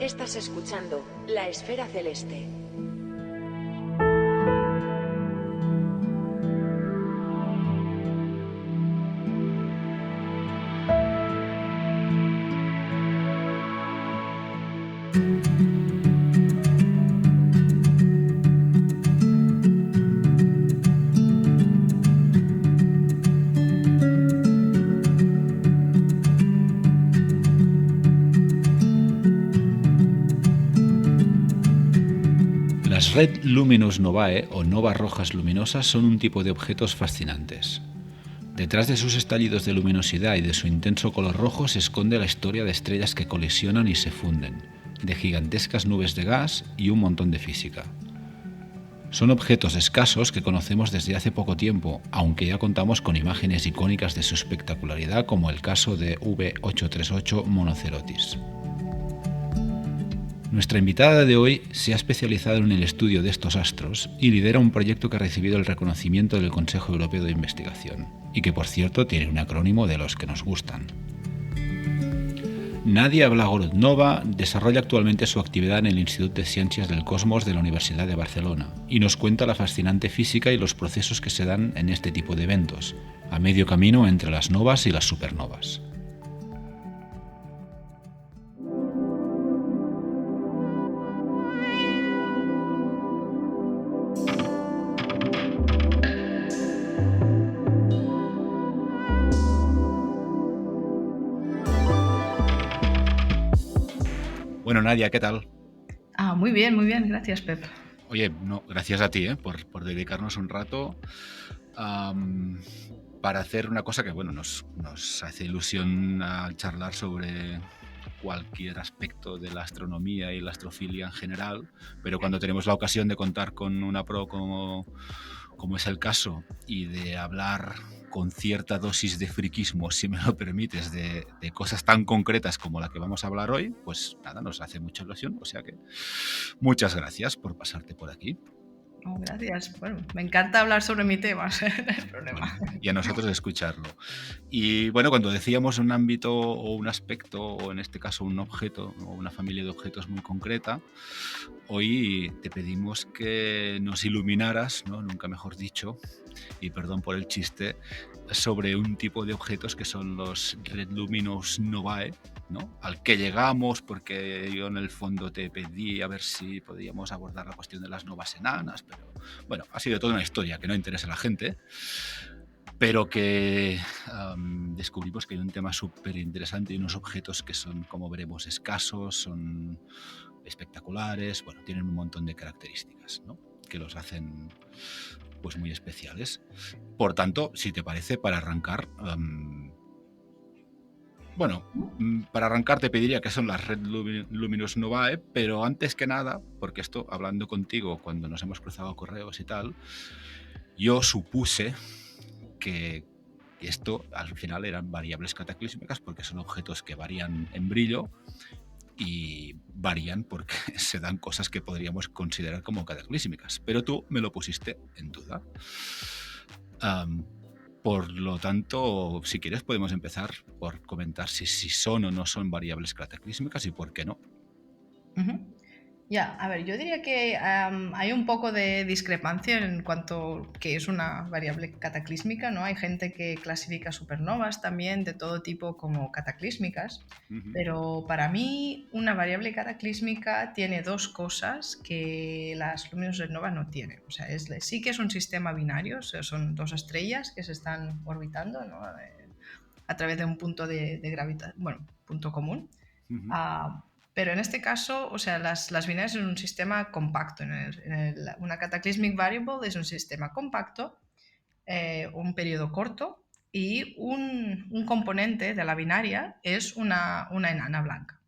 Estás escuchando La Esfera Celeste. Las Red Luminous Novae o novas rojas luminosas son un tipo de objetos fascinantes. Detrás de sus estallidos de luminosidad y de su intenso color rojo se esconde la historia de estrellas que colisionan y se funden, de gigantescas nubes de gas y un montón de física. Son objetos escasos que conocemos desde hace poco tiempo, aunque ya contamos con imágenes icónicas de su espectacularidad, como el caso de V838 Monocerotis. Nuestra invitada de hoy se ha especializado en el estudio de estos astros y lidera un proyecto que ha recibido el reconocimiento del Consejo Europeo de Investigación, y que por cierto tiene un acrónimo de los que nos gustan. Nadia Blagorodnova desarrolla actualmente su actividad en el Instituto de Ciencias del Cosmos de la Universidad de Barcelona y nos cuenta la fascinante física y los procesos que se dan en este tipo de eventos, a medio camino entre las novas y las supernovas. Bueno, Nadia, ¿qué tal? Muy bien, gracias, Pep. Oye, no, gracias a ti por dedicarnos un rato para hacer una cosa que bueno, nos hace ilusión al charlar sobre cualquier aspecto de la astronomía y la astrofilia en general, pero cuando tenemos la ocasión de contar con una pro como es el caso, y de hablar con cierta dosis de friquismo, si me lo permites, de cosas tan concretas como la que vamos a hablar hoy, pues nada, nos hace mucha ilusión. O sea que muchas gracias por pasarte por aquí. Gracias. Bueno, me encanta hablar sobre mi tema, no es problema. Bueno, y a nosotros escucharlo. Y bueno, cuando decíamos un ámbito o un aspecto, o en este caso un objeto o una familia de objetos muy concreta, hoy te pedimos que nos iluminaras, ¿no? Nunca mejor dicho, y perdón por el chiste, sobre un tipo de objetos que son los Red Luminous Novae, ¿no? Al que llegamos porque yo en el fondo te pedí a ver si podíamos abordar la cuestión de las novas enanas, pero bueno, ha sido toda una historia que no interesa a la gente, pero que descubrimos que hay un tema súper interesante y unos objetos que son, como veremos, escasos, son espectaculares, bueno, tienen un montón de características, ¿no? Que los hacen pues muy especiales. Por tanto, si te parece, para arrancar, para arrancar te pediría que son las Red Luminous Novae, pero antes que nada, porque esto, hablando contigo cuando nos hemos cruzado correos y tal, yo supuse que esto al final eran variables cataclísmicas porque son objetos que varían en brillo y varían porque se dan cosas que podríamos considerar como cataclísmicas, pero tú me lo pusiste en duda. Por lo tanto, si quieres podemos empezar por comentar si son o no son variables cataclísmicas y por qué no. A ver, yo diría que hay un poco de discrepancia en cuanto que es una variable cataclísmica, ¿no? Hay gente que clasifica supernovas también de todo tipo como cataclísmicas, pero para mí una variable cataclísmica tiene dos cosas que las luminosas supernovas no tienen. O sea, sí que es un sistema binario, o sea, son dos estrellas que se están orbitando, ¿no? A través de un punto de gravedad, bueno, punto común. Pero en este caso, o sea, las binarias son un sistema compacto. Una cataclysmic variable es un sistema compacto, un periodo corto, y un componente de la binaria es una enana blanca.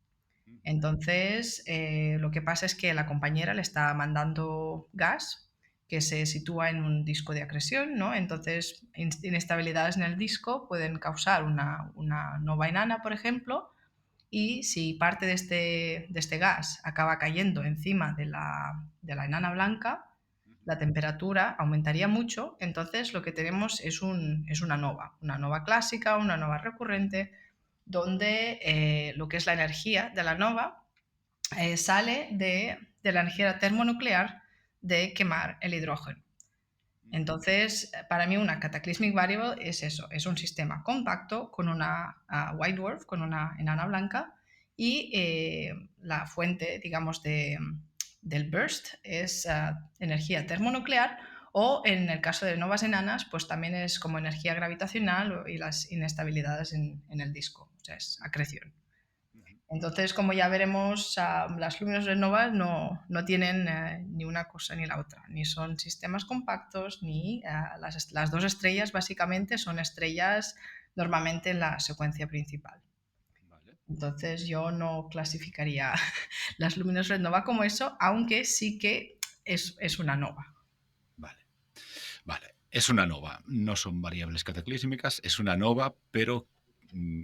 Entonces, lo que pasa es que la compañera le está mandando gas que se sitúa en un disco de acreción, ¿no? Entonces, inestabilidades en el disco pueden causar una nova enana, por ejemplo, y si parte de este gas acaba cayendo encima de la enana blanca, la temperatura aumentaría mucho. Entonces lo que tenemos es una nova clásica, una nova recurrente, donde lo que es la energía de la nova sale de la energía termonuclear de quemar el hidrógeno. Entonces, para mí una cataclysmic variable es eso, es un sistema compacto con una white dwarf, con una enana blanca, y la fuente, digamos, del burst es energía termonuclear, o en el caso de novas enanas, pues también es como energía gravitacional y las inestabilidades en el disco, o sea, es acreción. Entonces, como ya veremos, las luminosas novas no tienen ni una cosa ni la otra, ni son sistemas compactos, ni las dos estrellas básicamente son estrellas normalmente en la secuencia principal. Vale. Entonces, yo no clasificaría las luminosas nova como eso, aunque sí que es una nova. Vale. Vale. Es una nova. No son variables cataclísmicas, es una nova, pero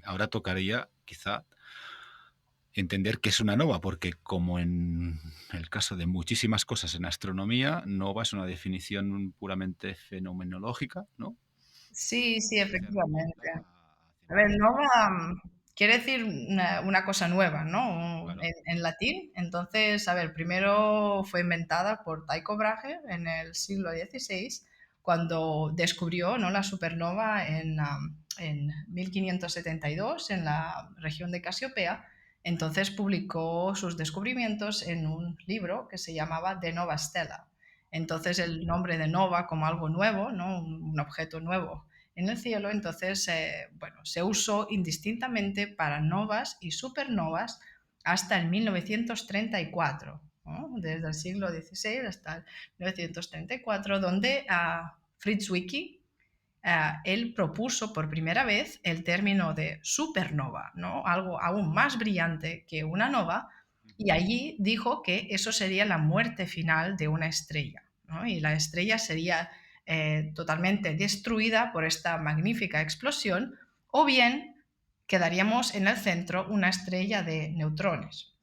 ahora tocaría quizá entender qué es una nova, porque como en el caso de muchísimas cosas en astronomía, nova es una definición puramente fenomenológica, ¿no? Sí, sí, Cerca efectivamente. a A ver, científica. nova quiere decir una cosa nueva, ¿no? Claro. En latín. Entonces, a ver, primero fue inventada por Tycho Brahe en el siglo XVI, cuando descubrió, ¿no?, la supernova en 1572 en la región de Casiopea. Entonces publicó sus descubrimientos en un libro que se llamaba De Nova Stella. Entonces el nombre de nova como algo nuevo, ¿no?, un objeto nuevo en el cielo, entonces bueno, se usó indistintamente para novas y supernovas hasta el 1934, ¿no? Desde el siglo XVI hasta el 1934, donde Fritz Zwicky él propuso por primera vez el término de supernova, ¿no?, algo aún más brillante que una nova, y allí dijo que eso sería la muerte final de una estrella, ¿no? Y la estrella sería totalmente destruida por esta magnífica explosión, o bien quedaríamos en el centro una estrella de neutrones.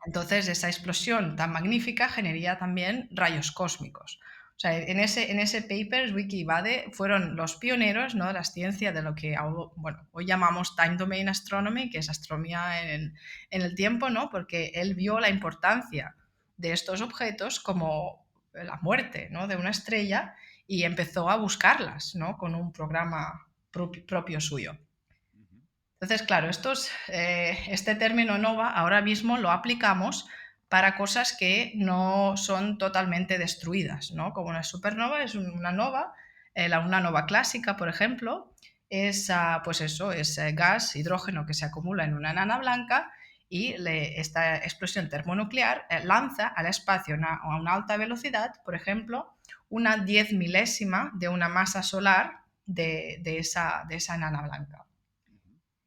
Entonces, esa explosión tan magnífica generaría también rayos cósmicos. O sea, en ese paper, Zwicky y Bade fueron los pioneros, ¿no?, de la ciencia de lo que bueno, hoy llamamos Time Domain Astronomy, que es astronomía en el tiempo, ¿no?, porque él vio la importancia de estos objetos como la muerte, ¿no?, de una estrella, y empezó a buscarlas, ¿no?, con un programa propio suyo. Entonces, claro, este término nova ahora mismo lo aplicamos para cosas que no son totalmente destruidas, ¿no? Como una supernova es una nova, una nova clásica, por ejemplo, es pues eso, es gas, hidrógeno que se acumula en una enana blanca, y esta explosión termonuclear lanza al espacio a una alta velocidad, por ejemplo, una 10 milésima de una masa solar de esa enana blanca.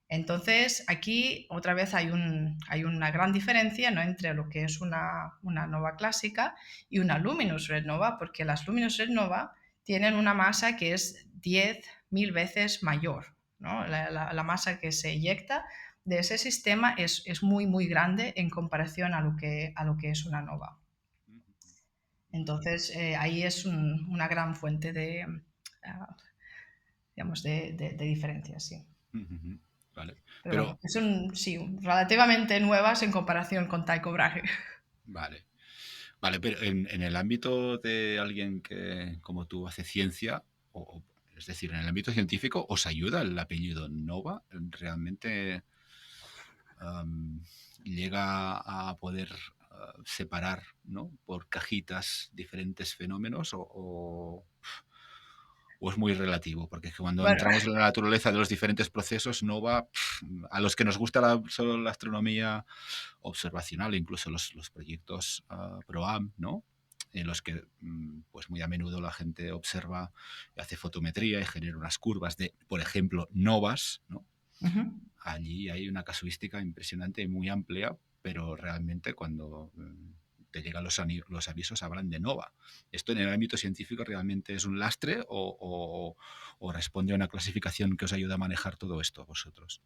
Entonces, aquí otra vez hay una gran diferencia, ¿no?, entre lo que es una nova clásica y una luminous red nova, porque las luminous red nova tienen una masa que es 10.000 veces mayor, ¿no? La masa que se eyecta de ese sistema es muy, muy grande en comparación a lo que es una nova. Entonces, ahí es una gran fuente ah, digamos, de diferencias, sí. Vale. Pero Pero, bueno, sí, relativamente nuevas en comparación con Tycho Brahe. vale. Vale, pero en el ámbito de alguien que, como tú, hace ciencia, es decir, en el ámbito científico, ¿os ayuda el apellido Nova? ¿Realmente llega a poder separar, ¿no?, por cajitas diferentes fenómenos o es muy relativo? Porque cuando Bueno, entramos en la naturaleza de los diferentes procesos, Nova, a los que nos gusta solo la astronomía observacional, incluso los proyectos PROAM, ¿no?, en los que pues muy a menudo la gente observa, hace fotometría y genera unas curvas de, por ejemplo, novas, ¿no? Allí hay una casuística impresionante y muy amplia, pero realmente cuando te llegan los avisos hablan de nova. ¿Esto en el ámbito científico realmente es un lastre o responde a una clasificación que os ayuda a manejar todo esto vosotros?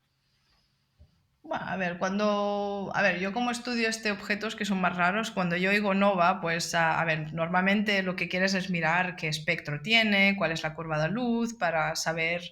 bueno, a ver, yo como estudio objetos que son más raros, cuando yo oigo nova, pues a ver, normalmente lo que quieres es mirar qué espectro tiene, cuál es la curva de luz, para saber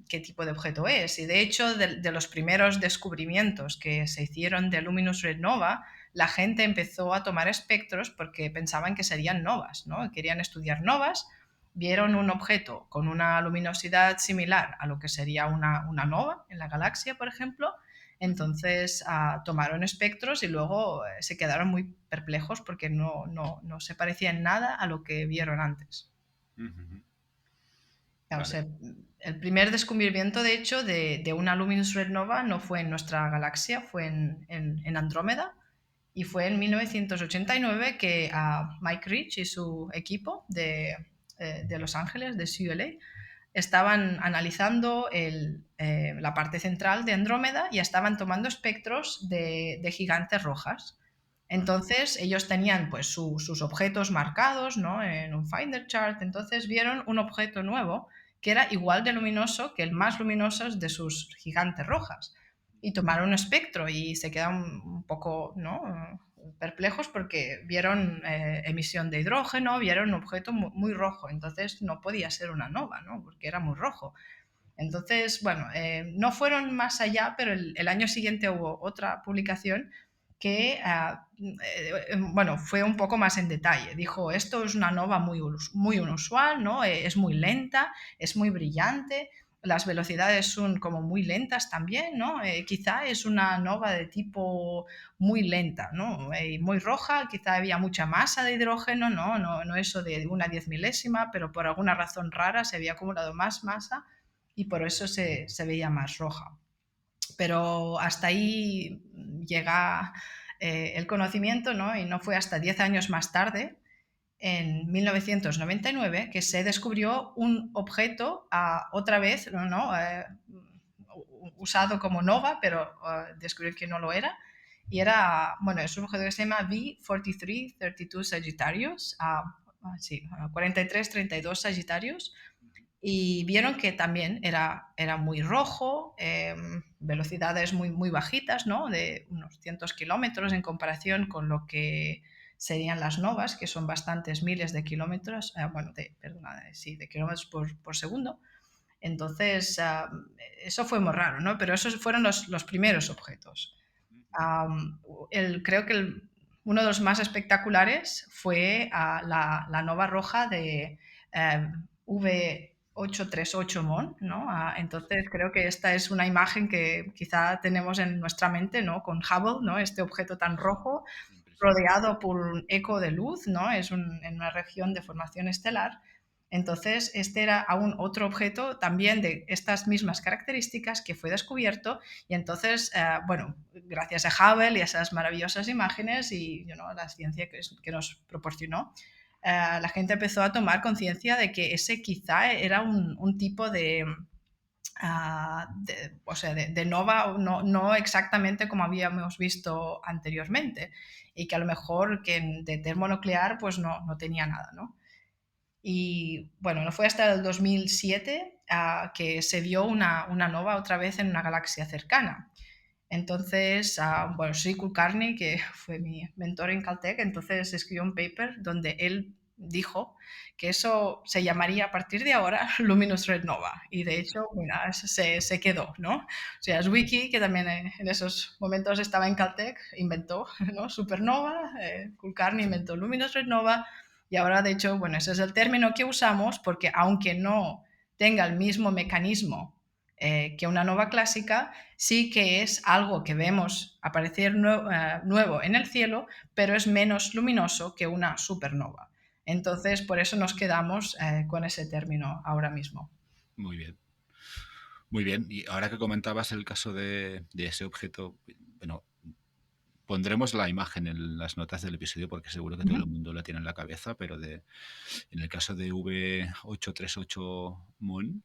qué tipo de objeto es. Y de hecho, de los primeros descubrimientos que se hicieron de Luminous Red Nova, la gente empezó a tomar espectros porque pensaban que serían novas, ¿no? Querían estudiar novas, vieron un objeto con una luminosidad similar a lo que sería una nova en la galaxia, por ejemplo. Entonces tomaron espectros y luego se quedaron muy perplejos porque no se parecía en nada a lo que vieron antes. Ujú. O Vale. sea, el primer descubrimiento, de hecho, de una Luminous Red Nova no fue en nuestra galaxia, fue en Andrómeda, y fue en 1989 que Mike Rich y su equipo de Los Ángeles, de UCLA, estaban analizando la parte central de Andrómeda y estaban tomando espectros de gigantes rojas. Entonces ellos tenían pues sus objetos marcados, ¿no?, en un Finder chart. Entonces vieron un objeto nuevo que era igual de luminoso que el más luminoso de sus gigantes rojas. Y tomaron un espectro y se quedaron un poco, ¿no?, perplejos porque vieron emisión de hidrógeno, vieron un objeto muy rojo. Entonces no podía ser una nova, ¿no?, porque era muy rojo. Entonces, bueno, no fueron más allá, pero el año siguiente hubo otra publicación que, bueno, fue un poco más en detalle. Dijo, esto es una nova muy inusual, ¿no? Es muy lenta, es muy brillante, las velocidades son como muy lentas también, ¿no? Quizá es una nova de tipo muy lenta, ¿no? Muy roja, quizá había mucha masa de hidrógeno, ¿no? No eso de una 10 milésima, pero por alguna razón rara se había acumulado más masa y por eso se veía más roja. Pero hasta ahí llega el conocimiento, ¿no? Y no fue hasta 10 años más tarde, en 1999, que se descubrió un objeto otra vez, ¿no? Usado como nova, pero descubrió que no lo era. Y era, bueno, es un objeto que se llama V4332 Sagittarius, sí, 4332 Sagittarius, y vieron que también era muy rojo, velocidades muy bajitas, ¿no?, de unos cientos kilómetros en comparación con lo que serían las novas, que son bastantes miles de kilómetros, bueno, de kilómetros por segundo. Entonces, eso fue muy raro, ¿no? Pero esos fueron los primeros objetos. Creo que uno de los más espectaculares fue la nova roja de V838 Mon, ¿no? Entonces creo que esta es una imagen que quizá tenemos en nuestra mente, ¿no?, con Hubble, ¿no?, este objeto tan rojo Impresionante. rodeado por un eco de luz, ¿no? En una región de formación estelar. Entonces, este era aún otro objeto también de estas mismas características que fue descubierto y entonces, bueno, gracias a Hubble y a esas maravillosas imágenes y la ciencia que nos proporcionó, la gente empezó a tomar conciencia de que ese quizá era un tipo o sea, de nova, no exactamente como habíamos visto anteriormente, y que a lo mejor que de termonuclear pues no tenía nada, ¿no? Y bueno, no fue hasta el 2007 que se vio una nova otra vez en una galaxia cercana. Entonces, bueno, Sri Kulkarni, que fue mi mentor en Caltech, entonces escribió un paper donde él dijo que eso se llamaría a partir de ahora Luminous Red Nova. Y de hecho, mira, se quedó, ¿no? O sea, Zwicky, que también en esos momentos estaba en Caltech, inventó, ¿no?, supernova, Kulkarni inventó Luminous Red Nova, y ahora, de hecho, bueno, ese es el término que usamos porque aunque no tenga el mismo mecanismo que una nova clásica, sí que es algo que vemos aparecer nuevo en el cielo, pero es menos luminoso que una supernova. Entonces, por eso nos quedamos con ese término ahora mismo. Muy bien. Muy bien. Y ahora que comentabas el caso de ese objeto, bueno, pondremos la imagen en las notas del episodio porque seguro que todo el mundo la tiene en la cabeza, pero en el caso de V838 Moon,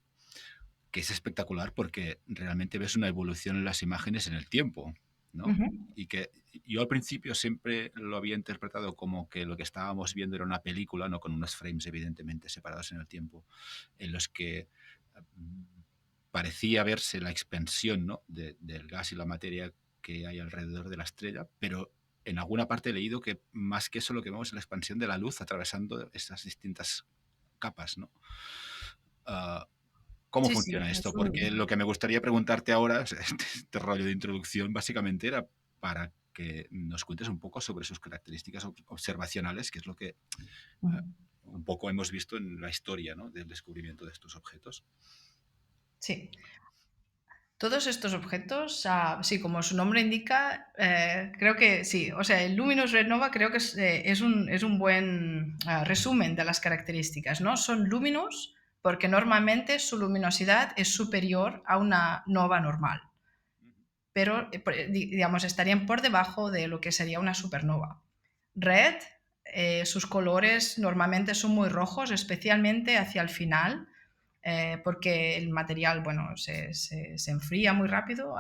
que es espectacular porque realmente ves una evolución en las imágenes en el tiempo, ¿no? Ujú. Y que yo al principio siempre lo había interpretado como que lo que estábamos viendo era una película, no con unos frames evidentemente separados en el tiempo, en los que mm, parecía verse la expansión, ¿no?, del gas y la materia que hay alrededor de la estrella, pero en alguna parte he leído que más que eso lo que vemos es la expansión de la luz atravesando esas distintas capas, ¿no? Ah, ¿Cómo Sí, sí, funciona esto? es Porque un... lo que me gustaría preguntarte ahora, este rollo de introducción, básicamente era para que nos cuentes un poco sobre sus características observacionales, que es lo que un poco hemos visto en la historia, ¿no?, del descubrimiento de estos objetos. Sí. Todos estos objetos, sí, como su nombre indica, creo que sí. O sea, el Luminous Red Nova creo que es un buen resumen de las características, ¿no? Son luminous porque normalmente su luminosidad es superior a una nova normal, pero digamos estarían por debajo de lo que sería una supernova. Red, sus colores normalmente son muy rojos, especialmente hacia el final, porque el material, bueno, se enfría muy rápido,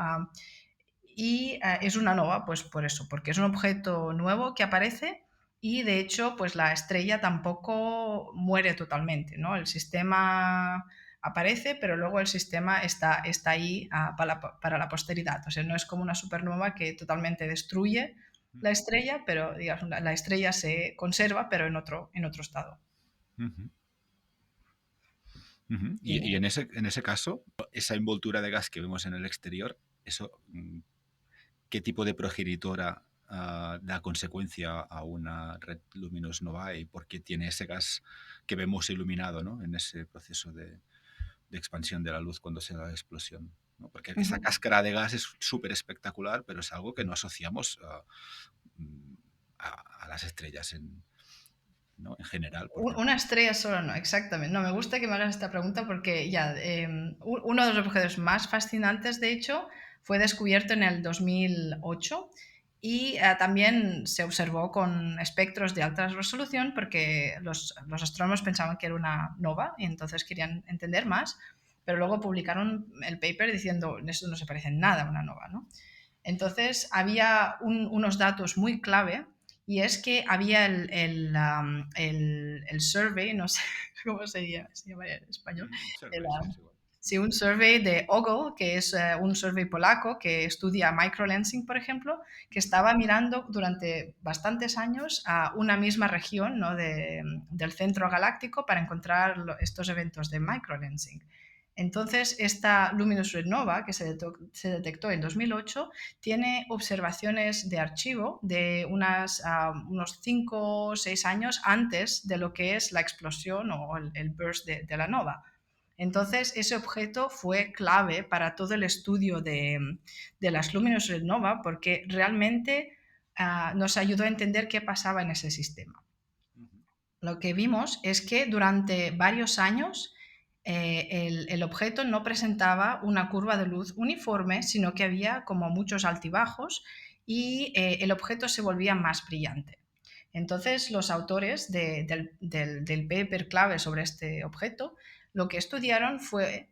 y es una nova, pues por eso, porque es un objeto nuevo que aparece y de hecho, pues la estrella tampoco muere totalmente, ¿no? El sistema aparece, pero luego el sistema está ahí para la posteridad. O sea, no es como una supernova que totalmente destruye la estrella, pero digamos, la estrella se conserva, pero en otro estado. Uh-huh. Uh-huh. Y Y, en ese caso, esa envoltura de gas que vemos en el exterior, eso, ¿qué tipo de progenitora da consecuencia a una red luminous novae y por qué tiene ese gas que vemos iluminado, ¿no?, en ese proceso de expansión de la luz cuando se da la explosión, ¿no? Porque esa cáscara de gas es súper espectacular, pero es algo que no asociamos a las estrellas ¿no?, en general. Porque... Una estrella solo no, exactamente. No, me gusta que me hagas esta pregunta porque ya, uno de los objetos más fascinantes, de hecho, fue descubierto en el 2008 y también se observó con espectros de alta resolución porque los astrónomos pensaban que era una nova y entonces querían entender más, pero luego publicaron el paper diciendo eso no se parece en nada a una nova, ¿no? Entonces había unos datos muy clave y es que había el survey, no sé cómo se llamaría en español, el, Survey, sí, es igual. sí, un survey de Ogle, que es un survey polaco que estudia microlensing, por ejemplo, que estaba mirando durante bastantes años a una misma región, ¿no?, del centro galáctico para encontrar estos eventos de microlensing. Entonces, esta Luminous Red Nova, que se detectó en 2008, tiene observaciones de archivo de unos 5 o 6 años antes de lo que es la explosión o el burst de la nova. Entonces, ese objeto fue clave para todo el estudio de las Luminous Red Nova porque realmente nos ayudó a entender qué pasaba en ese sistema. Lo que vimos es que durante varios años el objeto no presentaba una curva de luz uniforme, sino que había como muchos altibajos y el objeto se volvía más brillante. Entonces, los autores del paper clave sobre este objeto lo que estudiaron fue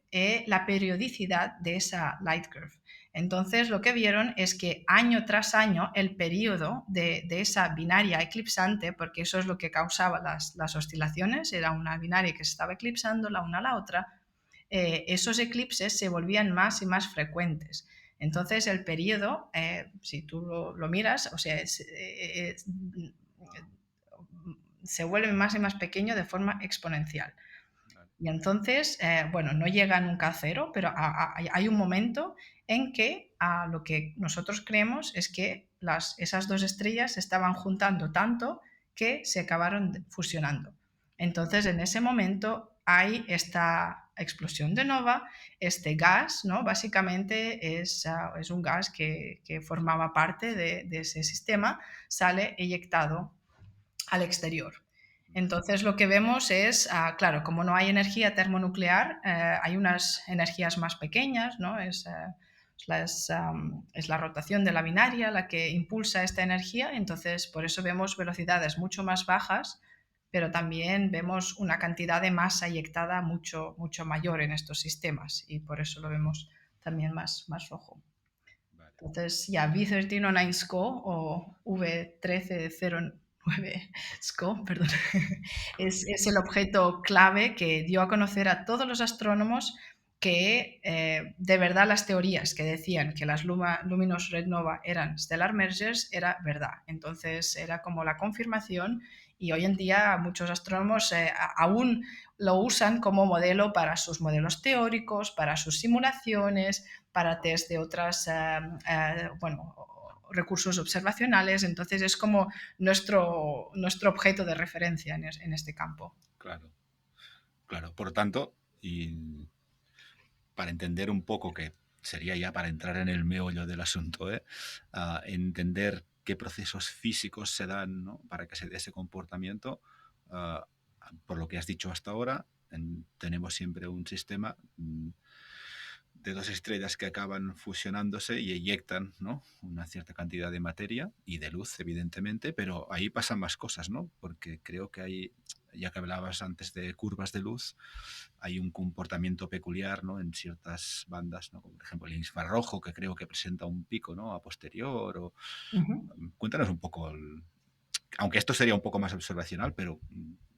la periodicidad de esa light curve. Entonces, lo que vieron es que año tras año el periodo de esa binaria eclipsante, porque eso es lo que causaba las oscilaciones, era una binaria que se estaba eclipsando la una a la otra, esos eclipses se volvían más y más frecuentes. Entonces, el periodo, si tú lo miras, o sea, se vuelve más y más pequeño de forma exponencial. Y entonces, bueno, no llega nunca a cero, pero hay un momento en que lo que nosotros creemos es que esas dos estrellas se estaban juntando tanto que se acabaron fusionando. Entonces, en ese momento hay esta explosión de nova, este gas, ¿no? Básicamente es un gas que formaba parte de ese sistema, sale eyectado al exterior. Entonces lo que vemos es, claro, como no hay energía termonuclear, hay unas energías más pequeñas, ¿no? Es la rotación de la binaria la que impulsa esta energía, entonces por eso vemos velocidades mucho más bajas, pero también vemos una cantidad de masa eyectada mucho, mucho mayor en estos sistemas y por eso lo vemos también más rojo. Vale. Entonces, ya V1309 SCO o V1309 SCO, perdón, es el objeto clave que dio a conocer a todos los astrónomos que de verdad las teorías que decían que las Luminous Red Nova eran stellar mergers era verdad. Entonces era como la confirmación y hoy en día muchos astrónomos aún lo usan como modelo para sus modelos teóricos, para sus simulaciones, para test de otras, bueno, recursos observacionales. Entonces es como nuestro objeto de referencia en este campo. Claro, claro. Por tanto, y para entender un poco, que sería ya para entrar en el meollo del asunto, entender qué procesos físicos se dan, ¿no?, para que se dé ese comportamiento. Uh, por lo que has dicho hasta ahora, tenemos siempre un sistema de dos estrellas que acaban fusionándose y eyectan, ¿no?, una cierta cantidad de materia y de luz, evidentemente, pero ahí pasan más cosas, ¿no? Porque creo que hay, ya que hablabas antes de curvas de luz, hay un comportamiento peculiar, ¿no?, en ciertas bandas, ¿no?, como por ejemplo el infrarrojo, que creo que presenta un pico, ¿no?, a posterior. Cuéntanos un poco, aunque esto sería un poco más observacional, pero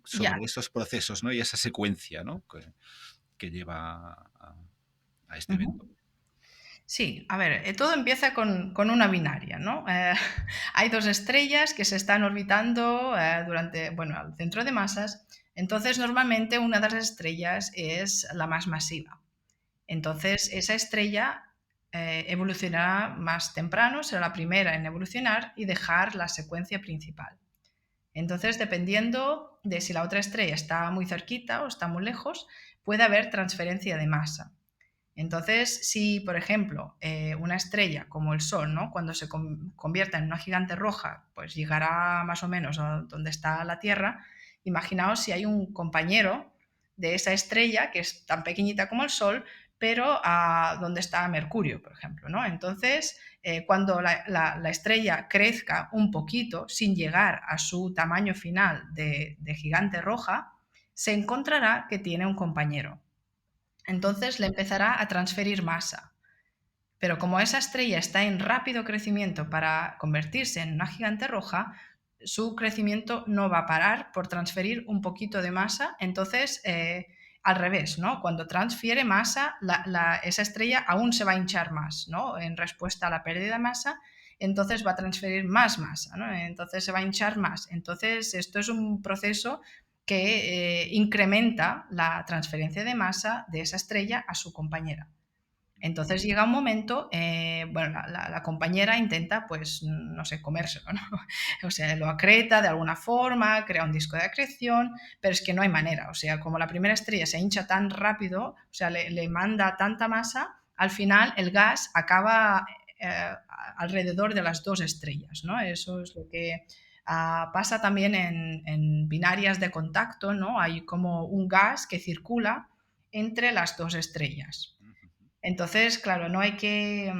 Ya. sobre esos procesos, ¿no?, y esa secuencia, ¿no?, que lleva a este evento. Sí, a ver, todo empieza con una binaria, ¿no? Hay dos estrellas que se están orbitando bueno, al centro de masas. Entonces, normalmente una de las estrellas es la más masiva. Entonces, esa estrella evolucionará más temprano, será la primera en evolucionar y dejar la secuencia principal. Entonces, dependiendo de si la otra estrella está muy cerquita o está muy lejos, puede haber transferencia de masa. Entonces, si, por ejemplo, una estrella como el Sol, ¿no?, cuando se convierta en una gigante roja, pues llegará más o menos a donde está la Tierra. Imaginaos si hay un compañero de esa estrella que es tan pequeñita como el Sol, pero a donde está Mercurio, por ejemplo, ¿no? Entonces, cuando la estrella crezca un poquito, sin llegar a su tamaño final de gigante roja, se encontrará que tiene un compañero. Entonces le empezará a transferir masa. Pero como esa estrella está en rápido crecimiento para convertirse en una gigante roja, su crecimiento no va a parar por transferir un poquito de masa. Entonces, al revés, ¿no? Cuando transfiere masa, esa estrella aún se va a hinchar más, ¿no?, en respuesta a la pérdida de masa. Entonces va a transferir más masa, ¿no? Entonces se va a hinchar más. Entonces, esto es un proceso que incrementa la transferencia de masa de esa estrella a su compañera. Entonces llega un momento, bueno, la compañera intenta, pues, no sé, comérselo, ¿no? O sea, lo acreta de alguna forma, crea un disco de acreción, pero es que no hay manera. O sea, como la primera estrella se hincha tan rápido, o sea, le manda tanta masa, al final el gas acaba alrededor de las dos estrellas, ¿no? Eso es lo que pasa también en binarias de contacto, ¿no? Hay como un gas que circula entre las dos estrellas. Entonces, claro, no hay que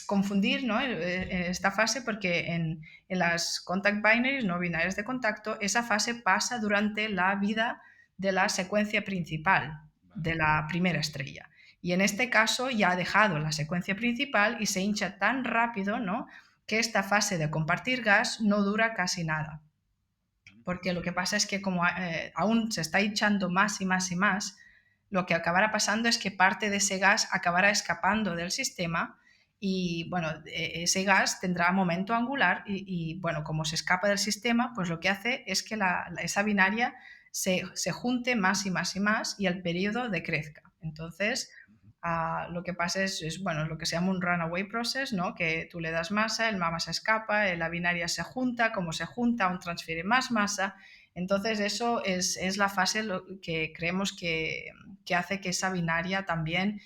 confundir, ¿no?, esta fase, porque en las contact binaries, no binarias de contacto, esa fase pasa durante la vida de la secuencia principal de la primera estrella. Y en este caso ya ha dejado la secuencia principal y se hincha tan rápido, ¿no?, que esta fase de compartir gas no dura casi nada. Porque lo que pasa es que como aún se está hinchando más y más y más, lo que acabará pasando es que parte de ese gas acabará escapando del sistema y, bueno, ese gas tendrá momento angular y, bueno, como se escapa del sistema, pues lo que hace es que esa binaria se junte más y más y más y el periodo decrezca. Entonces, lo que pasa es, bueno, lo que se llama un runaway process, ¿no?, que tú le das masa, el masa escapa, la binaria se junta, como se junta, aún transfiere más masa. Entonces eso es la fase que creemos que hace que esa binaria también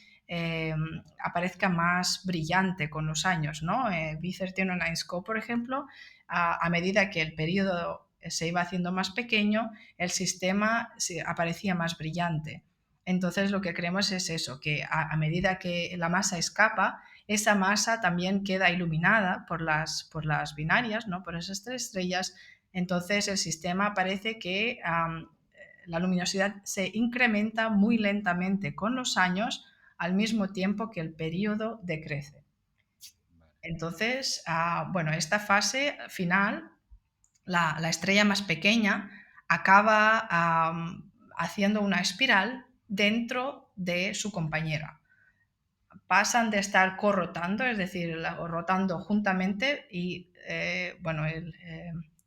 aparezca más brillante con los años, ¿no? B39SCO, por ejemplo, a medida que el periodo se iba haciendo más pequeño, el sistema aparecía más brillante. Entonces lo que creemos es eso, que a medida que la masa escapa, esa masa también queda iluminada por las binarias, ¿no?, por esas tres estrellas. Entonces el sistema parece que la luminosidad se incrementa muy lentamente con los años, al mismo tiempo que el periodo decrece. Entonces, bueno, esta fase final, la estrella más pequeña acaba haciendo una espiral dentro de su compañera. Pasan de estar corrotando, es decir, rotando juntamente y, bueno,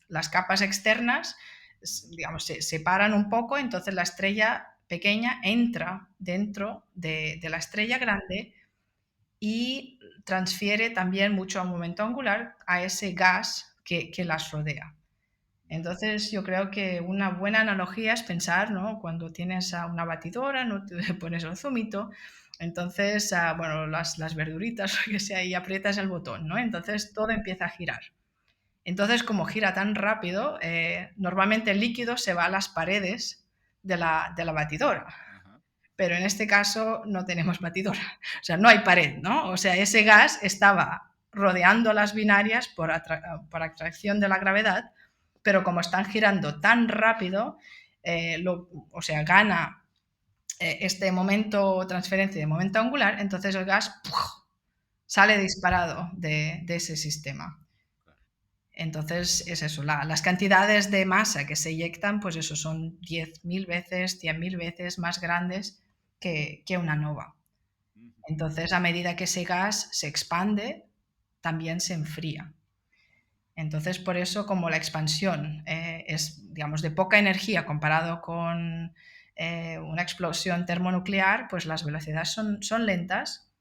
las capas externas digamos, se separan un poco, entonces la estrella pequeña entra dentro de la estrella grande y transfiere también mucho momento angular a ese gas que las rodea. Entonces yo creo que una buena analogía es pensar, ¿no? Cuando tienes a una batidora, no te pones el zumito, entonces, bueno, las verduritas o que sea, y aprietas el botón, ¿no? Entonces todo empieza a girar. Entonces, como gira tan rápido, normalmente el líquido se va a las paredes de la batidora. Ajá. Pero en este caso no tenemos batidora, o sea, no hay pared, ¿no? O sea, ese gas estaba rodeando las binarias por atracción de la gravedad, pero como están girando tan rápido, o sea, gana este momento, transferencia de momento angular, entonces el gas ¡puf!, sale disparado de ese sistema. Claro. Entonces es eso, las cantidades de masa que se eyectan, pues eso son 10.000 veces, 100.000 veces más grandes que una nova. Ujú. Entonces, a medida que ese gas se expande, también se enfría. Entonces, por eso, como la expansión es, digamos, de poca energía comparado con una explosión termonuclear, pues las velocidades son lentas.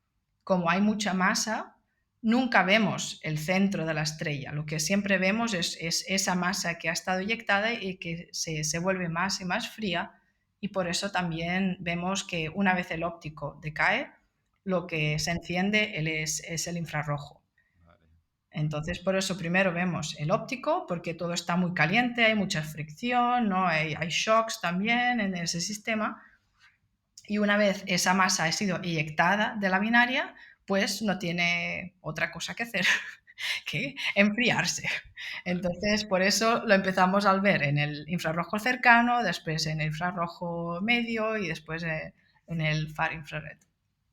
Como hay mucha masa, nunca vemos el centro de la estrella. Lo que siempre vemos es esa masa que ha estado eyectada y que se vuelve más y más fría, y por eso también vemos que una vez el óptico decae, lo que se enciende es el infrarrojo. Vale. Entonces, por eso primero vemos el óptico, porque todo está muy caliente, hay mucha fricción, ¿no? Hay shocks también en ese sistema. Y una vez esa masa ha sido eyectada de la binaria, pues no tiene otra cosa que hacer que enfriarse. Vale. Entonces, por eso lo empezamos a ver en el infrarrojo cercano, después en el infrarrojo medio y después en el far infrared.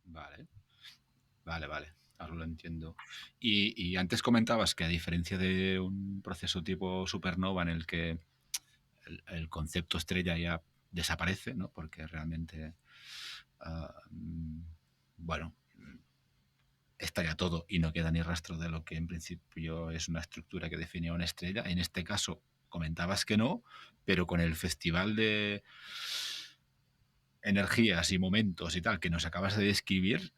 Vale. Vale, vale. Ahora lo entiendo. Y antes comentabas que a diferencia de un proceso tipo supernova en el que el concepto estrella ya desaparece, ¿no? Porque realmente, bueno, estalla todo y no queda ni rastro de lo que en principio es una estructura que define a una estrella. En este caso comentabas que no, pero con el festival de energías y momentos y tal que nos acabas de describir,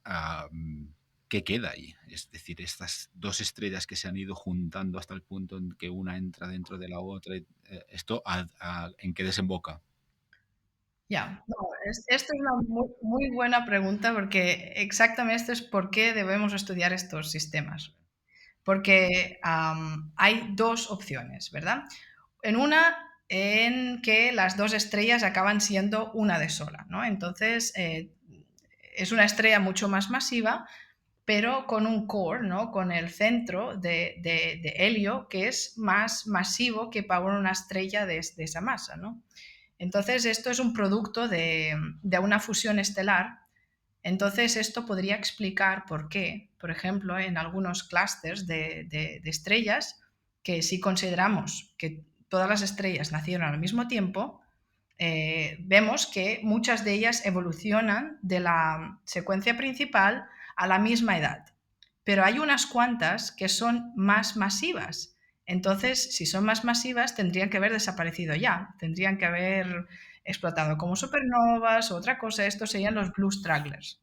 ¿qué queda ahí? Es decir, estas dos estrellas que se han ido juntando hasta el punto en que una entra dentro de la otra, ¿esto en qué desemboca? Ya, no, esto es una muy buena pregunta porque exactamente esto es por qué debemos estudiar estos sistemas. Porque hay dos opciones, ¿verdad? En una, en que las dos estrellas acaban siendo una de sola, ¿no? Entonces, es una estrella mucho más masiva, pero con un core, ¿no? Con el centro de helio que es más masivo que para una estrella de esa masa, ¿no? Entonces, esto es un producto de una fusión estelar. Entonces, esto podría explicar por qué, por ejemplo, en algunos clústeres de estrellas, que si consideramos que todas las estrellas nacieron al mismo tiempo, vemos que muchas de ellas evolucionan de la secuencia principal a la misma edad. Pero hay unas cuantas que son más masivas. Entonces, si son más masivas, tendrían que haber desaparecido ya, tendrían que haber explotado como supernovas o otra cosa. Estos serían los blue stragglers.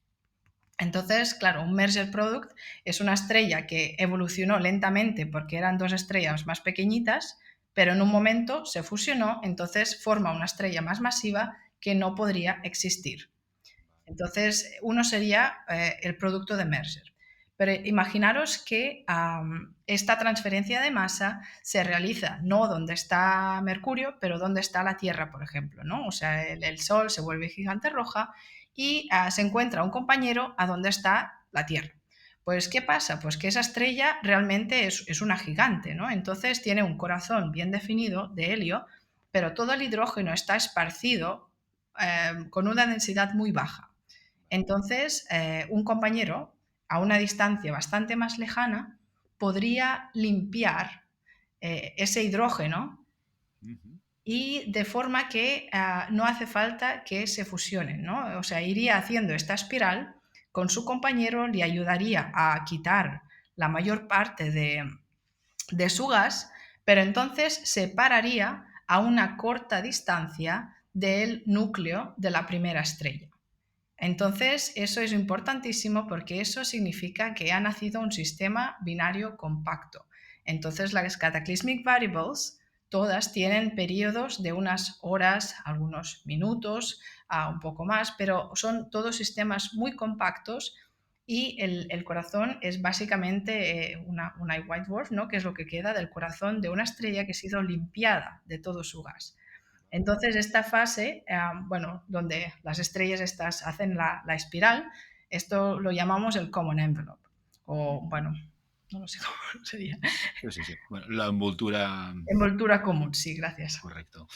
Entonces, claro, un merger product es una estrella que evolucionó lentamente porque eran dos estrellas más pequeñitas, pero en un momento se fusionó, entonces forma una estrella más masiva que no podría existir. Entonces, uno sería el producto de merger. Pero imaginaros que esta transferencia de masa se realiza no donde está Mercurio, pero donde está la Tierra, por ejemplo, ¿no? O sea, el Sol se vuelve gigante roja y se encuentra un compañero a donde está la Tierra. Pues, ¿qué pasa? Pues que esa estrella realmente es una gigante, ¿no? Entonces tiene un corazón bien definido de helio, pero todo el hidrógeno está esparcido con una densidad muy baja. Entonces, un compañero a una distancia bastante más lejana podría limpiar ese hidrógeno Ujú. y de forma que no hace falta que se fusionen, ¿no? O sea, iría haciendo esta espiral con su compañero, le ayudaría a quitar la mayor parte de su gas, pero entonces separaría a una corta distancia del núcleo de la primera estrella. Entonces, eso es importantísimo porque eso significa que ha nacido un sistema binario compacto. Entonces, las cataclysmic variables todas tienen periodos de unas horas, algunos minutos, un poco más, pero son todos sistemas muy compactos y el corazón es básicamente una white dwarf, ¿no? Que es lo que queda del corazón de una estrella que ha sido limpiada de todo su gas. Entonces, esta fase, donde las estrellas estas hacen la espiral, esto lo llamamos el common envelope. O, bueno, no lo sé cómo sería. Sí. Bueno, la envoltura. Envoltura común, sí, gracias. Correcto.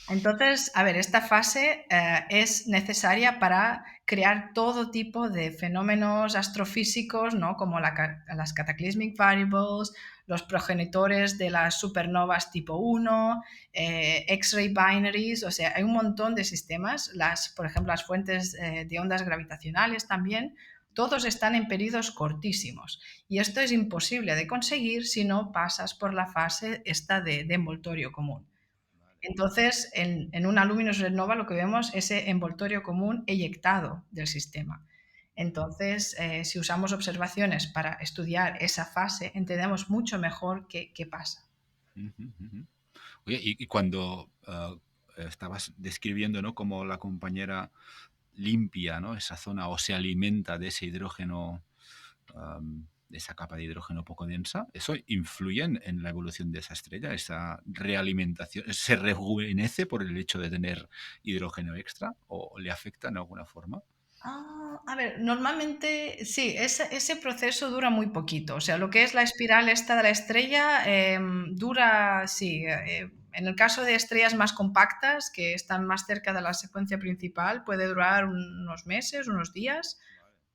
Entonces, a ver, esta fase es necesaria para crear todo tipo de fenómenos astrofísicos, ¿no? Como las cataclysmic variables, los progenitores de las supernovas tipo 1, X-ray binaries, o sea, hay un montón de sistemas, por ejemplo, las fuentes de ondas gravitacionales también, todos están en periodos cortísimos. Y esto es imposible de conseguir si no pasas por la fase esta de envoltorio común. Entonces, en una luminous supernova lo que vemos es ese envoltorio común eyectado del sistema. Entonces, si usamos observaciones para estudiar esa fase, entendemos mucho mejor qué pasa. Oye, y cuando estabas describiendo, ¿no?, cómo la compañera limpia, ¿no?, esa zona o se alimenta de ese hidrógeno, de esa capa de hidrógeno poco densa, ¿eso influye en la evolución de esa estrella? ¿Esa realimentación se rejuvenece por el hecho de tener hidrógeno extra o le afecta en alguna forma? A ver, normalmente sí, ese proceso dura muy poquito. O sea, lo que es la espiral esta de la estrella dura, sí. En el caso de estrellas más compactas, que están más cerca de la secuencia principal, puede durar unos meses, unos días.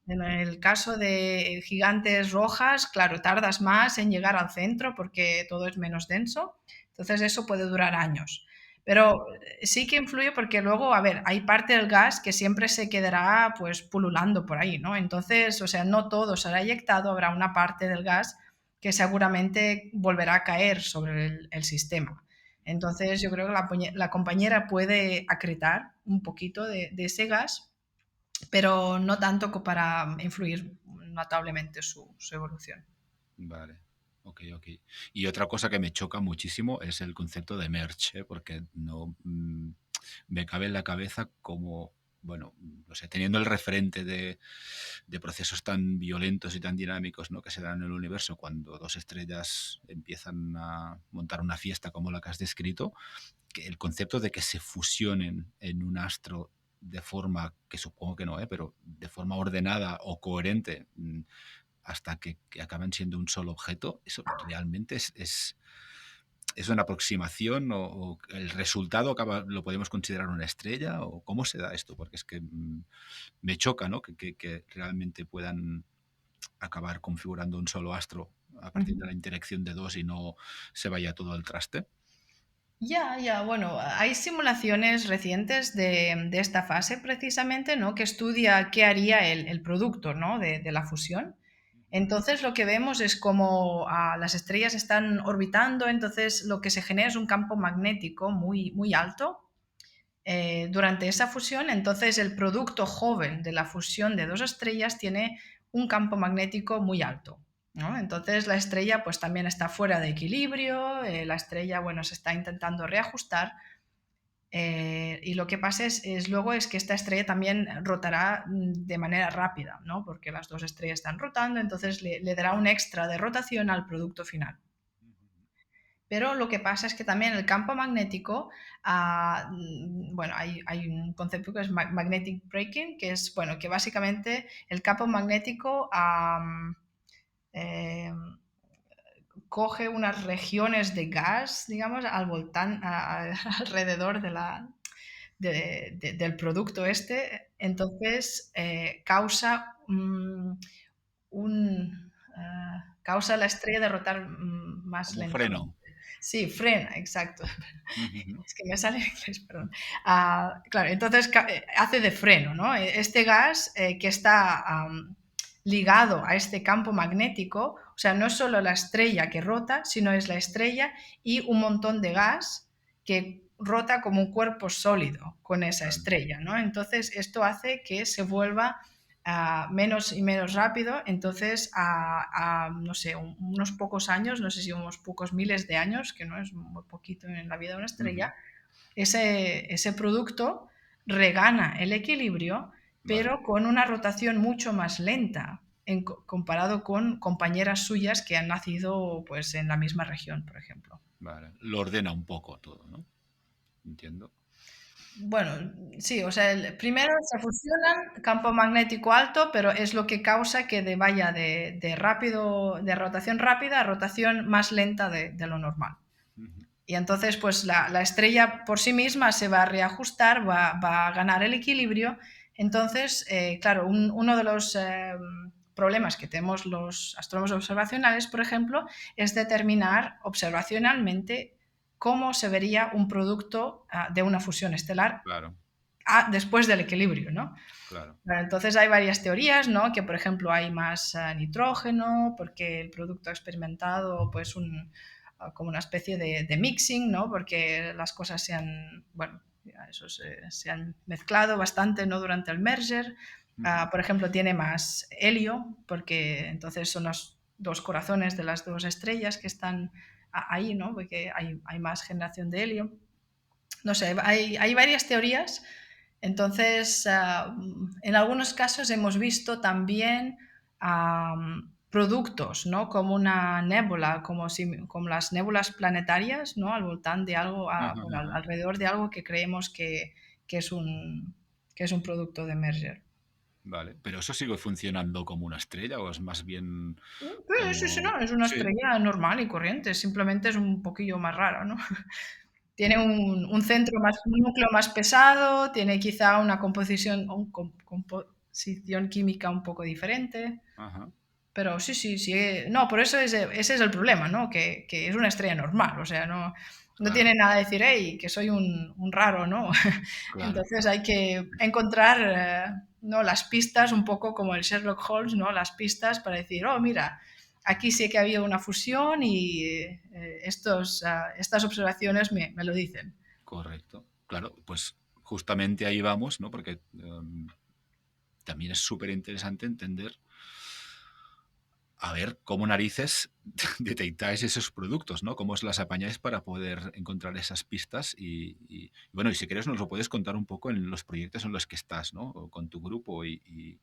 En el caso de gigantes rojas, claro, tardas más en llegar al centro porque todo es menos denso. Entonces eso puede durar años. Pero sí que influye porque luego, a ver, hay parte del gas que siempre se quedará pues pululando por ahí, ¿no? Entonces, o sea, no todo será eyectado, habrá una parte del gas que seguramente volverá a caer sobre el sistema. Entonces, yo creo que la compañera puede acretar un poquito de ese gas, pero no tanto para influir notablemente su evolución. Vale. Ok. Y otra cosa que me choca muchísimo es el concepto de merge, porque no me cabe en la cabeza como, bueno, no sé, teniendo el referente de procesos tan violentos y tan dinámicos, ¿no?, que se dan en el universo cuando dos estrellas empiezan a montar una fiesta como la que has descrito, que el concepto de que se fusionen en un astro de forma, que supongo que no, pero de forma ordenada o coherente, hasta que acaban siendo un solo objeto, eso realmente es una aproximación o el resultado lo podemos considerar una estrella, o cómo se da esto, porque es que me choca, ¿no?, que realmente puedan acabar configurando un solo astro a partir de la interacción de dos y no se vaya todo al traste. Ya, bueno, hay simulaciones recientes de esta fase precisamente, ¿no?, que estudia qué haría el producto, ¿no?, de la fusión. Entonces lo que vemos es como las estrellas están orbitando, entonces lo que se genera es un campo magnético muy, muy alto durante esa fusión. Entonces el producto joven de la fusión de dos estrellas tiene un campo magnético muy alto, ¿no? Entonces la estrella pues también está fuera de equilibrio, la estrella, bueno, se está intentando reajustar, y lo que pasa luego es que esta estrella también rotará de manera rápida, ¿no?, porque las dos estrellas están rotando, entonces le dará un extra de rotación al producto final. Pero lo que pasa es que también el campo magnético, bueno, hay un concepto que es magnetic braking, que es, bueno, que básicamente el campo magnético eh, coge unas regiones de gas, digamos, alrededor del producto este, entonces causa causa la estrella de rotar más Como freno. lentamente. Sí, frena, exacto. Ujú. Es que me sale en inglés, perdón. Claro, entonces hace de freno, ¿no? Este gas que está ligado a este campo magnético, o sea, no es solo la estrella que rota, sino es la estrella y un montón de gas que rota como un cuerpo sólido con esa Claro. estrella, ¿no? Entonces esto hace que se vuelva menos y menos rápido, entonces no sé, unos pocos años, no sé si unos pocos miles de años, que no es muy poquito en la vida de una Ujú. estrella, ese producto regana el equilibrio, Vale, pero con una rotación mucho más lenta comparado con compañeras suyas que han nacido pues, en la misma región, por ejemplo. vale. Lo ordena un poco todo, ¿no? Entiendo. Bueno, sí, o sea, primero se fusionan, campo magnético alto, pero es lo que causa que vaya de rápido, de rotación rápida a rotación más lenta de lo normal. Ujú. Y entonces, pues la estrella por sí misma se va a reajustar, va a ganar el equilibrio. Entonces, claro, uno de los problemas que tenemos los astrónomos observacionales, por ejemplo, es determinar observacionalmente cómo se vería un producto de una fusión estelar Claro, después del equilibrio, ¿no? claro. Bueno, entonces hay varias teorías, ¿no? Que por ejemplo hay más nitrógeno porque el producto ha experimentado pues como una especie de mixing, ¿no? Porque las cosas se han, bueno, eso se han mezclado bastante, ¿no? Durante el merger. Ujú. Por ejemplo, tiene más helio porque entonces son los dos corazones de las dos estrellas que están ahí, ¿no? Porque hay más generación de helio. No sé, hay varias teorías. Entonces, en algunos casos hemos visto también productos, ¿no? Como una nébula, como las nébulas planetarias, ¿no? Al voltán de algo, Ajá, bueno, ajá. alrededor de algo que creemos que es que es un producto de Merger. Vale. ¿Pero eso sigue funcionando como una estrella o es más bien Sí, sí, como... no, es una Sí. estrella normal y corriente, simplemente es un poquillo más rara, ¿no? Tiene un centro más, un núcleo más pesado, tiene quizá una composición química un poco diferente, Ajá. pero sí, sí, sí. No, por eso ese es el problema, ¿no? Que es una estrella normal, o sea, no Claro, tiene nada de decir, hey, que soy un raro, ¿no? claro, Entonces claro. hay que encontrar, ¿no? Las pistas, un poco como el Sherlock Holmes, ¿no? Las pistas para decir, oh, mira, aquí sí que ha habido una fusión y estas observaciones me lo dicen. Correcto. Claro, pues justamente ahí vamos, ¿no? Porque también es súper interesante entender a ver cómo narices detectáis esos productos, ¿no? Cómo os las apañáis para poder encontrar esas pistas bueno, y si quieres nos lo puedes contar un poco en los proyectos en los que estás, ¿no? O con tu grupo y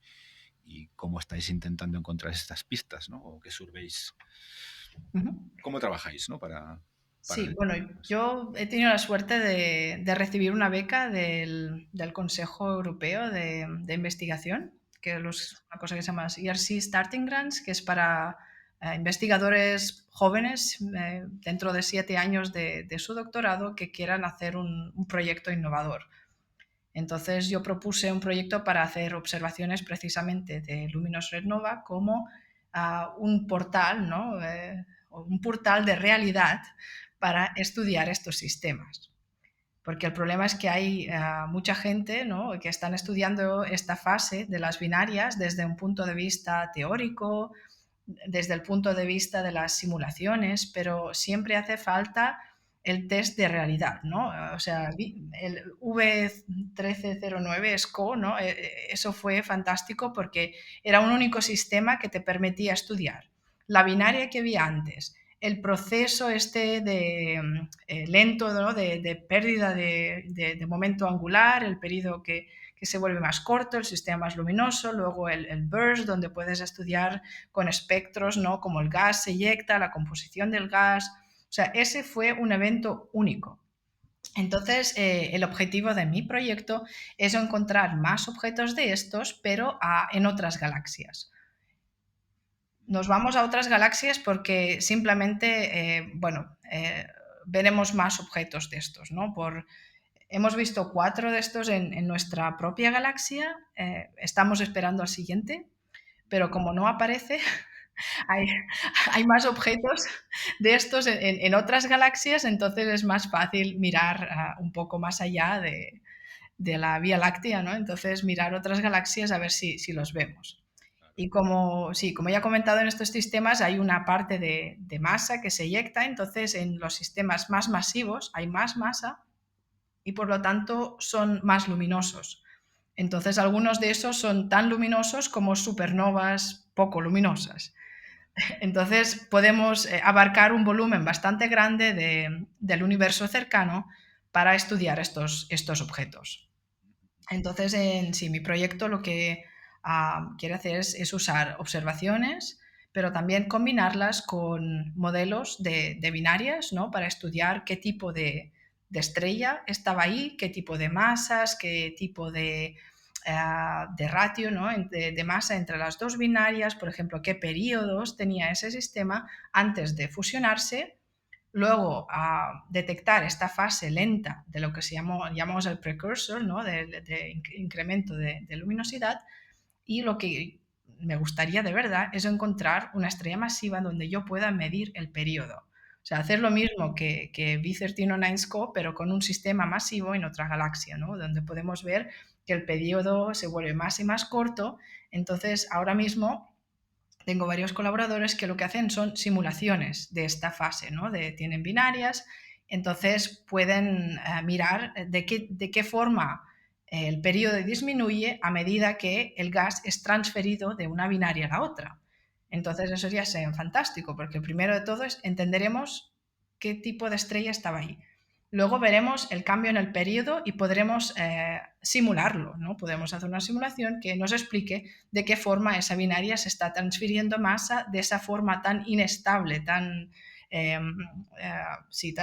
cómo estáis intentando encontrar estas pistas, ¿no? O qué surveis, Ujú. cómo trabajáis, ¿no? Para Sí, bueno, yo he tenido la suerte de recibir una beca del Consejo Europeo de Investigación, que es una cosa que se llama ERC Starting Grants, que es para investigadores jóvenes dentro de 7 años de su doctorado que quieran hacer un proyecto innovador. Entonces yo propuse un proyecto para hacer observaciones precisamente de Luminous Red Nova como un portal, ¿no? Un portal de realidad para estudiar estos sistemas. Porque el problema es que hay mucha gente, ¿no? Que están estudiando esta fase de las binarias desde un punto de vista teórico, desde el punto de vista de las simulaciones, pero siempre hace falta el test de realidad, ¿no? O sea, el V1309 SCO, ¿no? Eso fue fantástico porque era un único sistema que te permitía estudiar la binaria que había antes, el proceso este de lento, ¿no? de pérdida de momento angular, el periodo que se vuelve más corto, el sistema más luminoso, luego el burst, donde puedes estudiar con espectros, ¿no? Como el gas se eyecta, la composición del gas. O sea, ese fue un evento único. Entonces, el objetivo de mi proyecto es encontrar más objetos de estos, pero en otras galaxias. Nos vamos a otras galaxias porque simplemente, bueno, veremos más objetos de estos, ¿no? Hemos visto 4 de estos en nuestra propia galaxia, estamos esperando al siguiente, pero como no aparece, hay, hay más objetos de estos en otras galaxias, entonces es más fácil mirar un poco más allá de la Vía Láctea, ¿no? Entonces mirar otras galaxias a ver si los vemos. Y como, sí, como ya he comentado, en estos sistemas hay una parte de masa que se eyecta, entonces en los sistemas más masivos hay más masa y por lo tanto son más luminosos. Entonces algunos de esos son tan luminosos como supernovas poco luminosas. Entonces podemos abarcar un volumen bastante grande del universo cercano para estudiar estos objetos. Entonces, sí, mi proyecto lo que quiere hacer es usar observaciones, pero también combinarlas con modelos de binarias, ¿no? Para estudiar qué tipo de estrella estaba ahí, qué tipo de masas, qué tipo de ratio, ¿no? de masa entre las dos binarias, por ejemplo, qué periodos tenía ese sistema antes de fusionarse. Luego, a detectar esta fase lenta de lo que llamamos el precursor, ¿no? de incremento de luminosidad. Y lo que me gustaría de verdad es encontrar una estrella masiva donde yo pueda medir el periodo. O sea, hacer lo mismo que B1309 Scope, pero con un sistema masivo en otra galaxia, ¿no? Donde podemos ver que el periodo se vuelve más y más corto. Entonces, ahora mismo tengo varios colaboradores que lo que hacen son simulaciones de esta fase, ¿no? Tienen binarias, entonces pueden mirar de qué forma el periodo disminuye a medida que el gas es transferido de una binaria a la otra. Entonces eso ya sería fantástico, porque primero de todo entenderemos qué tipo de estrella estaba ahí. Luego veremos el cambio en el periodo y podremos simularlo, ¿no? Podemos hacer una simulación que nos explique de qué forma esa binaria se está transfiriendo masa de esa forma tan inestable, tan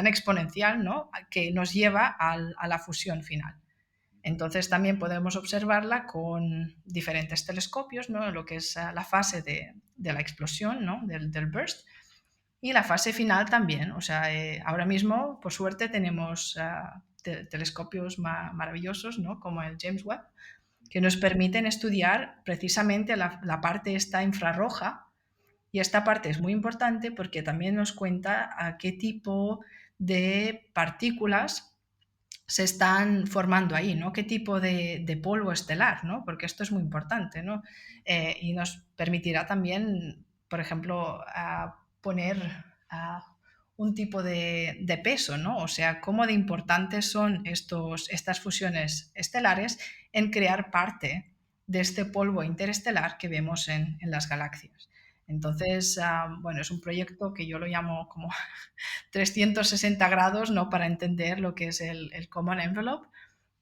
exponencial, ¿no? Que nos lleva a la fusión final. Entonces también podemos observarla con diferentes telescopios, ¿no? Lo que es la fase de la explosión, ¿no? del burst, y la fase final también. O sea, ahora mismo, por suerte, tenemos telescopios maravillosos, ¿no? Como el James Webb, que nos permiten estudiar precisamente la parte esta infrarroja. Y esta parte es muy importante porque también nos cuenta a qué tipo de partículas se están formando ahí, ¿no? ¿Qué tipo de polvo estelar, ¿no? Porque esto es muy importante, ¿no? Y nos permitirá también, por ejemplo, poner un tipo de peso, ¿no? O sea, cómo de importantes son estas fusiones estelares en crear parte de este polvo interestelar que vemos en las galaxias. Entonces, bueno, es un proyecto que yo lo llamo como 360 grados, ¿no? Para entender lo que es el Common Envelope,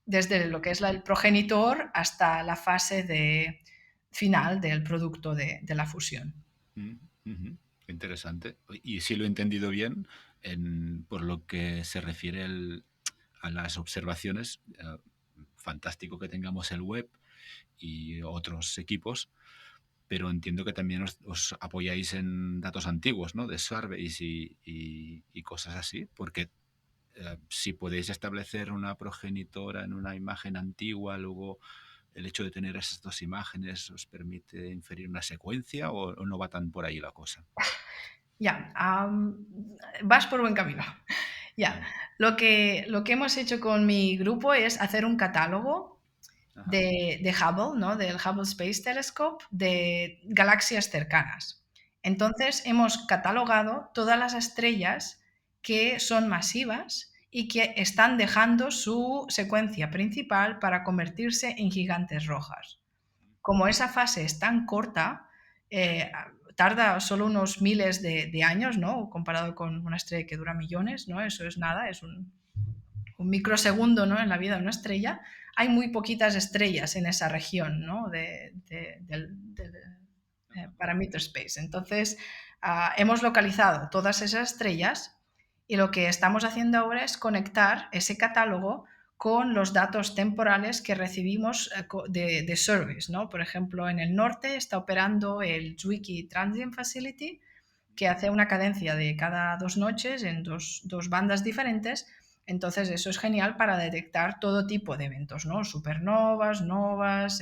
desde lo que es el progenitor hasta la fase final del producto de la fusión. Interesante. Y si lo he entendido bien, por lo que se refiere a las observaciones, fantástico que tengamos el web y otros equipos, pero entiendo que también os apoyáis en datos antiguos, ¿no? De surveys y cosas así, porque si podéis establecer una progenitora en una imagen antigua, luego el hecho de tener esas dos imágenes os permite inferir una secuencia o no va tan por ahí la cosa. Ya, vas por buen camino. Ya, lo que hemos hecho con mi grupo es hacer un catálogo de Hubble, ¿no? Del Hubble Space Telescope, de galaxias cercanas. Entonces hemos catalogado todas las estrellas que son masivas y que están dejando su secuencia principal para convertirse en gigantes rojas. Como esa fase es tan corta, tarda solo unos miles de años, ¿no? Comparado con una estrella que dura millones, ¿no? Eso es nada, es un microsegundo, ¿no? En la vida de una estrella. Hay muy poquitas estrellas en esa región, ¿no? del parameter space. Entonces, hemos localizado todas esas estrellas y lo que estamos haciendo ahora es conectar ese catálogo con los datos temporales que recibimos de surveys, ¿no? Por ejemplo, en el norte está operando el Zwicky Transient Facility, que hace una cadencia de cada 2 noches en dos bandas diferentes. Entonces eso es genial para detectar todo tipo de eventos, ¿no? Supernovas, novas,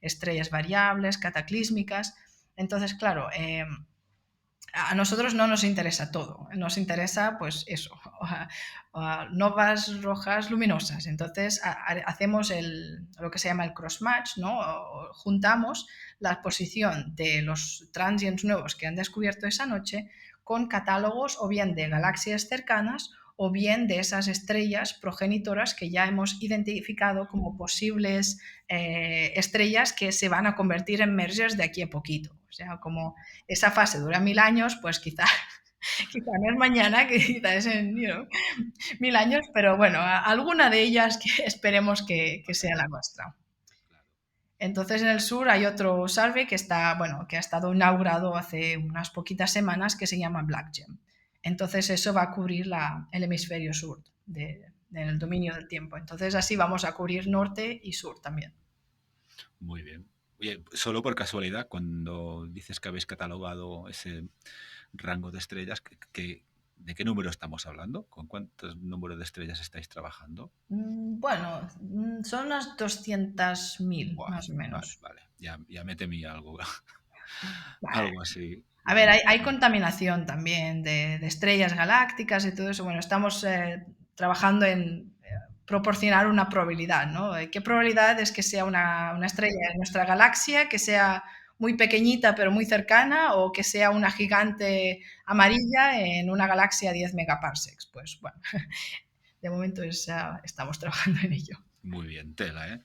estrellas variables, cataclísmicas. Entonces, claro, a nosotros no nos interesa todo, nos interesa pues eso, novas rojas luminosas. Entonces hacemos lo que se llama el cross-match, ¿no? Juntamos la posición de los transients nuevos que han descubierto esa noche con catálogos o bien de galaxias cercanas o bien de esas estrellas progenitoras que ya hemos identificado como posibles estrellas que se van a convertir en mergers de aquí a poquito. O sea, como esa fase dura 1000 años, pues quizá no es mañana, quizá es en 1000 años, pero bueno, alguna de ellas que esperemos que sea la nuestra. Entonces en el sur hay otro survey que ha estado inaugurado hace unas poquitas semanas, que se llama Black Gem. Entonces eso va a cubrir el hemisferio sur del dominio del tiempo. Entonces así vamos a cubrir norte y sur también. Muy bien. Oye, solo por casualidad, cuando dices que habéis catalogado ese rango de estrellas, ¿de qué número estamos hablando? ¿Con cuántos números de estrellas estáis trabajando? Bueno, son unas 200.000 más o menos. Vale. Ya me temí algo. Vale. Algo así. A ver, hay contaminación también de estrellas galácticas y todo eso. Bueno, estamos trabajando en proporcionar una probabilidad, ¿no? ¿Qué probabilidad es que sea una estrella en nuestra galaxia, que sea muy pequeñita pero muy cercana, o que sea una gigante amarilla en una galaxia a 10 megaparsecs? Pues bueno, de momento estamos trabajando en ello. Muy bien, tela, ¿eh?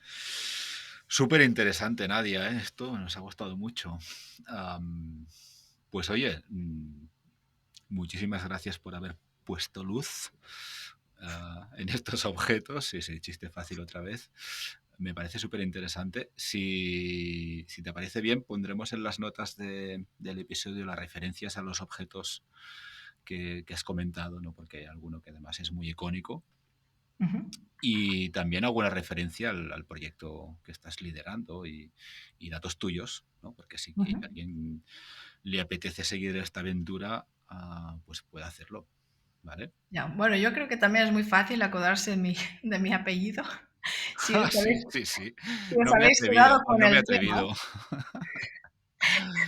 Súper interesante, Nadia, ¿eh? Esto nos ha gustado mucho. Pues oye, muchísimas gracias por haber puesto luz en estos objetos. Ese chiste fácil otra vez. Me parece súper interesante. Si te parece bien, pondremos en las notas del episodio las referencias a los objetos que has comentado, ¿no? Porque hay alguno que además es muy icónico. Uh-huh. Y también alguna referencia al proyecto que estás liderando y datos tuyos, ¿no? Porque si a alguien le apetece seguir esta aventura, pues puede hacerlo, ¿vale? Ya, bueno, yo creo que también es muy fácil acordarse de mi apellido. Si os habéis, Sí. si No os me he habéis quedado atrevido, con no me he el tema. atrevido.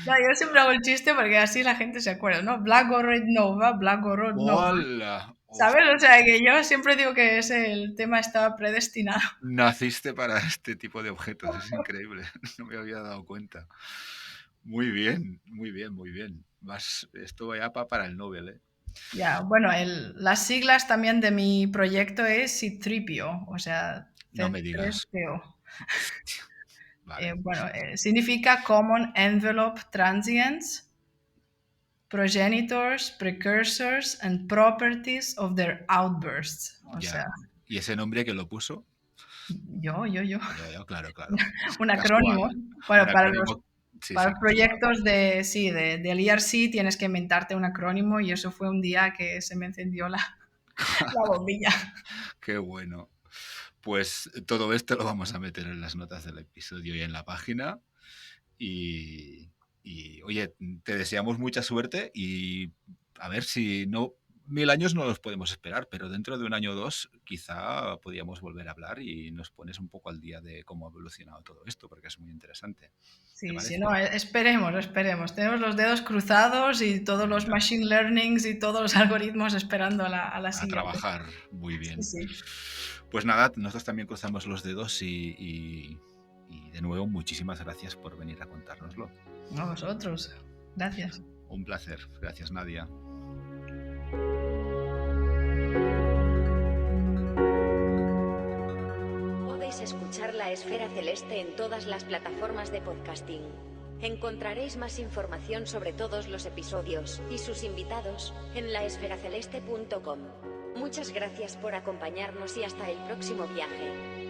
No, yo siempre hago el chiste porque así la gente se acuerda, ¿no? Black or Red Nova, Black or Red Nova. ¡Hola! ¿Sabes? O sea, que yo siempre digo que el tema estaba predestinado. Naciste para este tipo de objetos, es increíble. No me había dado cuenta. Muy bien, muy bien, muy bien. Esto vaya para el Nobel, ¿eh? Ya, bueno, las siglas también de mi proyecto es C-3PO, o sea, No me digas. C3PO. Vale. Significa Common Envelope Transients, Progenitors, Precursors and Properties of their Outbursts. O sea, ¿Y ese nombre que lo puso? Yo. Claro. Un acrónimo. Casual. Bueno, Un acrónimo. Sí, para los casual. proyectos del IRC tienes que inventarte un acrónimo, y eso fue un día que se me encendió la bombilla. Qué bueno. Pues todo esto lo vamos a meter en las notas del episodio y en la página. Y oye, te deseamos mucha suerte y a ver si no... 1000 años no los podemos esperar, pero dentro de un año o dos quizá podríamos volver a hablar y nos pones un poco al día de cómo ha evolucionado todo esto, porque es muy interesante. Sí, no, esperemos. Tenemos los dedos cruzados y todos los machine learnings y todos los algoritmos esperando a la siguiente. A trabajar, muy bien. Sí. Pues nada, nosotros también cruzamos los dedos y de nuevo muchísimas gracias por venir a contárnoslo. A vosotros, gracias. Un placer, gracias Nadia. Podéis escuchar La Esfera Celeste en todas las plataformas de podcasting. Encontraréis más información sobre todos los episodios y sus invitados en laesferaceleste.com. Muchas gracias por acompañarnos y hasta el próximo viaje.